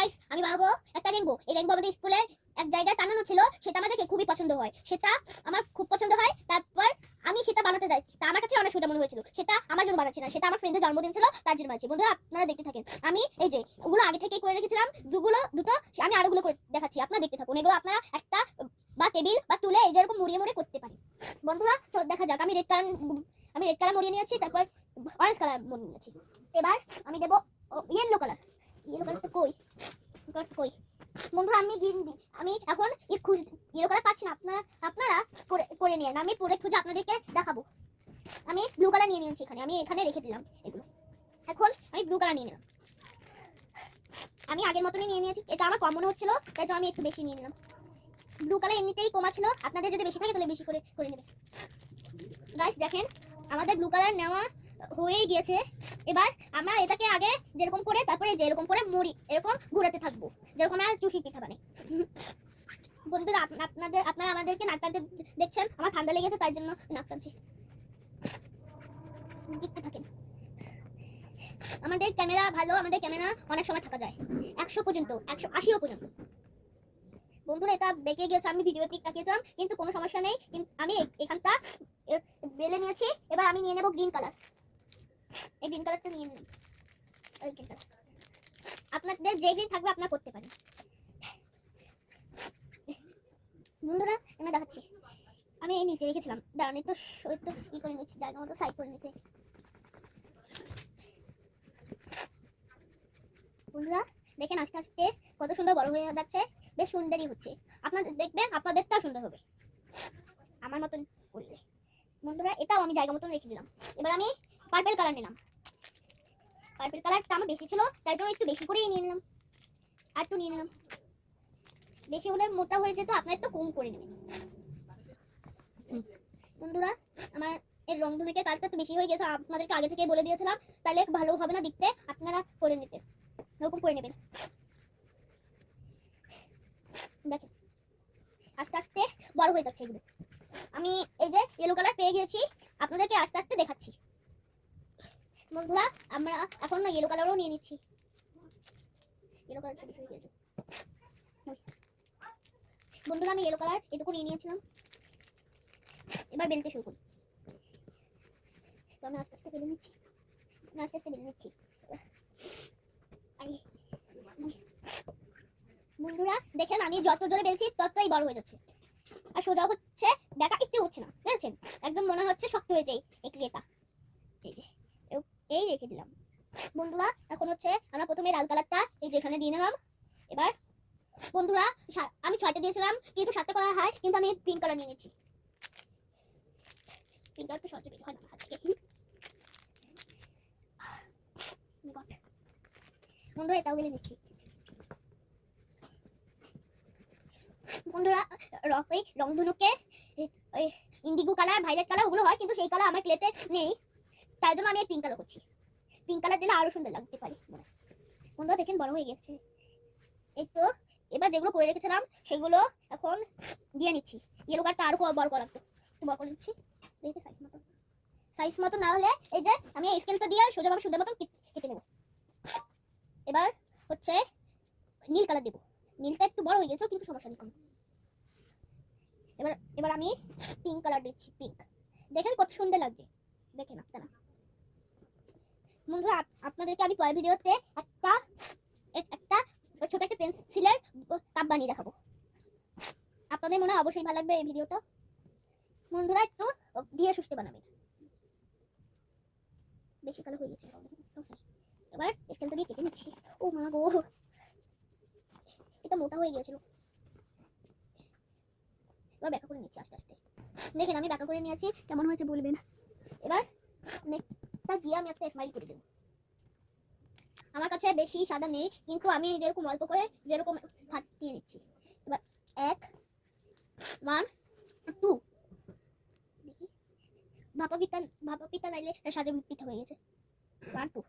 Guys আমি বানাবো একটা রেইনবো। এই রেইনবো আমাদের স্কুলের এক জায়গায় টানানো ছিল, সেটা আমার দেখে খুবই পছন্দ হয়, সেটা আমার খুব পছন্দ হয়। তারপর আমি সেটা বানাতে যাচ্ছি, তা আমার কাছে অনেক সোজা মনে হয়েছিল। সেটা আমার জন্য বানাচ্ছি না, সেটা আমার ফ্রেন্ডের জন্মদিন ছিল তার জন্য বানাচ্ছি। বন্ধুরা আপনারা দেখতে থাকেন। আমি এই যে ওগুলো আগে থেকেই করে রেখেছিলাম, দুটো আমি আরোগুলো করে দেখাচ্ছি, আপনারা দেখতে থাকুন। এগুলো আপনারা একটা বা টেবিল বা তুলে এই যেরকম মুড়িয়ে মুড়িয়ে করতে পারেন। বন্ধুরা দেখা যাক। আমি রেড কালার মুড়িয়ে নিয়েছি, তারপর অরেঞ্জ কালার মুড়িয়ে নিয়েছি। এবার আমি দেবো ইয়েলো কালার। ইয়েলো কালার তো কই কই বন্ধুরা, আমি এখন ইয়েলো কালার পাচ্ছি না। আপনারা করে নিন, আমি পরে খুঁজে আপনাদেরকে দেখাবো। আমি ব্লু কালার নিয়ে নিয়েছি, আমি এখানে রেখে দিলাম এগুলো। এখন আমি ব্লু কালার নিয়ে নিলাম। আমি আগের মতনই নিয়ে নিয়েছি, এটা আমার কম মনে হচ্ছিল তাই তো আমি একটু বেশি নিয়ে নিলাম। ব্লু কালার এমনিতেই কমা ছিল, আপনাদের যদি বেশি থাকে তাহলে বেশি করে নেবেন। গাইস দেখেন আমাদের ব্লু কালার নেওয়া হয়ে গিয়েছে। এবার আমরা এটাকে আগে যেরকম করে, তারপরে যে এরকম করে মুড়ি এরকম ঘোরাতে থাকবো, যেরকম আমরা চুষি পিঠা বানাই। বন্ধুরা আপনারা আমাদেরকে নাক টানতে দেখছেন, আমার ঠান্ডা লেগেছে তাই জন্য নাক টানছি। দেখতে থাকেন। আমাদের ক্যামেরা ভালো, আমাদের ক্যামেরা অনেক সময় থাকা যায় 100 পর্যন্ত, 180 পর্যন্ত। বন্ধুরা এটা বেঁকে গেছে, আমি ভিডিও ঠিক তাকিয়েছিলাম কিন্তু কোনো সমস্যা নেই। কিন্তু আমি এখানটা বেলে নিয়েছি। এবার আমি নিয়ে নেব গ্রিন কালার। এই গ্রিন কালারটা নিয়ে নিলাম। এই গ্রিন কালার আপনাদের যে গ্রিন থাকবে আপনারা করতে পারেন। বন্ধুরা আমি দেখাচ্ছি, আমি এই নিচে রেখেছিলাম, দাঁড়ান একটু করে নিচ্ছি, জায়গা মতো সাইড করে নিচ্ছি। বন্ধুরা দেখেন আস্তে আস্তে কত সুন্দর বড় হয়ে যাচ্ছে, বেশ সুন্দরই হচ্ছে। আপনাদের দেখবেন আপনাদেরটাও সুন্দর হবে আমার মতন করলে। বন্ধুরা এটাও আমি জায়গা মতন রেখে দিলাম। এবার আমি পার্পল কালার নিলাম। পার্পল কালারটা আমার বেশি ছিল তাই জন্য একটু বেশি করেই নিয়ে নিলাম। আর একটু নিয়ে নিলাম, বেশি হলে মোটা হয়ে যেত, আপনার একটু কম করে নেবেন। বন্ধুরা আমার এর রং ধনুকের কাজটা তো বেশি হয়ে গেছে, আপনাদেরকে আগে থেকে বলে দিয়েছিলাম, তাহলে ভালো হবে না দেখতে, আপনারা করে নিতে এরকম করে নেবেন। দেখেন আস্তে আস্তে বড় হয়ে যাচ্ছে এগুলো। আমি এই যে ইয়েলো কালার পেয়ে গিয়েছি, আপনাদেরকে আস্তে আস্তে দেখাচ্ছি। বন্ধুরা আমরা এখন ইয়েলো কালারও নিয়ে নিচ্ছি। ইয়েলো কালারটা বেশি হয়ে গেছে। বন্ধুরা আমি ইয়েলো কালার এটুকু নিয়ে নিয়েছিলাম। এবার বেলতে শুরু করি। তো আমি আস্তে আস্তে বেলে নিচ্ছি, বন্ধুরা দেখেন আমি যত জোরে বেলছি ততই বড় হয়ে যাচ্ছে, আর সোজা হচ্ছে, বেঁকা একটু হচ্ছে না, বুঝেছেন? একদম মনে হচ্ছে শক্ত হয়ে যায় এই ক্লেটা। এই যে এই রেখে দিলাম। বন্ধুরা এখন হচ্ছে আমরা প্রথমে লাল কালারটা এই যেখানে দিয়ে নিলাম। এবার বন্ধুরা আমি 6টা দিয়েছিলাম কিন্তু 7টা করা হয়, কিন্তু আমি পিঙ্ক কালার নিয়ে নিচ্ছি। পিঙ্ক কালার তো সহজে বের হয় না হাত থেকে। বন্ধুরা এটাও বেলে নিচ্ছি। বন্ধুরা রং ধনুকে ইন্ডিগো কালার, ভাইলেট কালার ওগুলো হয়, কিন্তু সেই কালার আমার প্লেটে নেই, তাই জন্য আমি পিঙ্ক কালার করছি। পিঙ্ক কালার দিলে আরো সুন্দর লাগতে পারে। বন্ধুরা দেখেন বড় হয়ে গেছে এই তো। এবার যেগুলো করে রেখেছিলাম সেগুলো এখন দিয়ে নিচ্ছি। ইয়েলো কালারটা আরো বড় করা লাগতো, একটু বড় করে নিচ্ছি। দেখে সাইজ মতো না হলে এই যে আমি এই স্কেলটা দিয়ে সোজাভাবে সুন্দর মতন কেটে নেব। এবার হচ্ছে নীল কালার দেবো। নীলটা একটু বড় হয়ে গেছে কিন্তু সমস্যা নেই। এবার আমি পিঙ্ক কালার দিচ্ছি। পিঙ্ক দেখেন কত সুন্দর লাগছে, দেখেন আপনারা। বন্ধুরা আপনাদেরকে আমি পরের ভিডিওতে একটা ছোট একটা পেন্সিলের কাপ বানিয়ে দেখাবো, আপনাদের মনে হয় অবশ্যই ভালো লাগবে এই ভিডিওটা। বন্ধুরা একটু দিয়ে সুস্থে বানাবেন, বেশি কালো হয়ে গেছে। এবার স্কেলটা দিয়ে কেটে নিচ্ছি। ও মা গো, এটা মোটা হয়ে গিয়েছিল। এবার ব্যাকা করে নিচ্ছি আস্তে আস্তে। দেখেন আমি ব্যাকা করে নিয়েছি, কেমন হয়েছে বলবেন। এবার নেকটা দিয়ে আমি একটা স্মাইল করে দেবো। আমার কাছে বেশি সাদা নেই, কিন্তু আমি যেরকম অল্প করে যেরকম ফাটিয়ে নিচ্ছি। এবার 1 1 2 দেখি, ভাপা পিঠা নাইলে সাজা পিঠা হয়ে গেছে। 1 2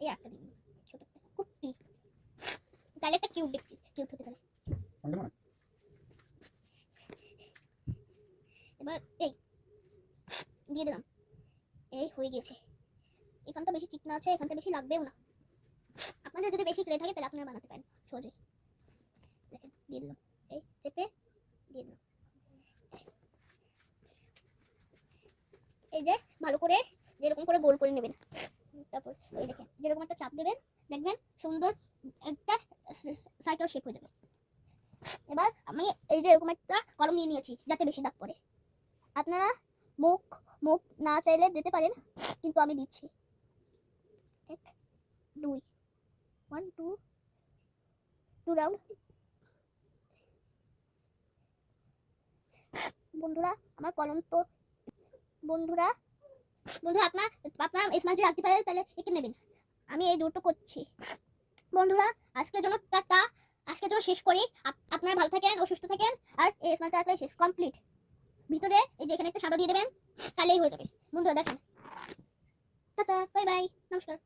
এই একটা দিন ছোট একটা কুট্টি, তাহলে একটা কিউট হতে পারে। এবার এই দিয়ে দিলাম, এই হয়ে গেছে। এখানটা বেশি চিকনা আছে, এখানটা বেশি লাগবেও না। আপনাদের যদি বেশি ক্লে থাকে তাহলে আপনারা বানাতে পারেন। চাপ দেবেন, দেখবেন সুন্দর একটা সাইকেল শেপ হয়ে যাবে। এবার আমি এই যে এরকম একটা কলম নিয়ে নিয়েছি যাতে বেশি দাগ পড়ে। আপনারা মুখ মুখ না চাইলে দিতে পারেন, কিন্তু আমি দিচ্ছি। 1 2 1 2 2 রাউন্ড। বন্ধুরা আমার কলম তো বন্ধুরা বন্ধুরা আপনার স্মাইল যদি রাখতে পারে তাহলে এঁকে নেবেন। আমি এই দুটো করছি। বন্ধুরা আজকের জন্য টাটা, আজকের জন্য শেষ করি। আপনারা ভালো থাকেন ও সুস্থ থাকেন। আর এই স্মাইলটা রাখলে শেষ কমপ্লিট। ভিতরে এই যে এখানে একটা সাদা দিয়ে দেবেন, তাহলেই হয়ে যাবে। বন্ধুরা দেখেন, টাটা, বাই বাই, নমস্কার।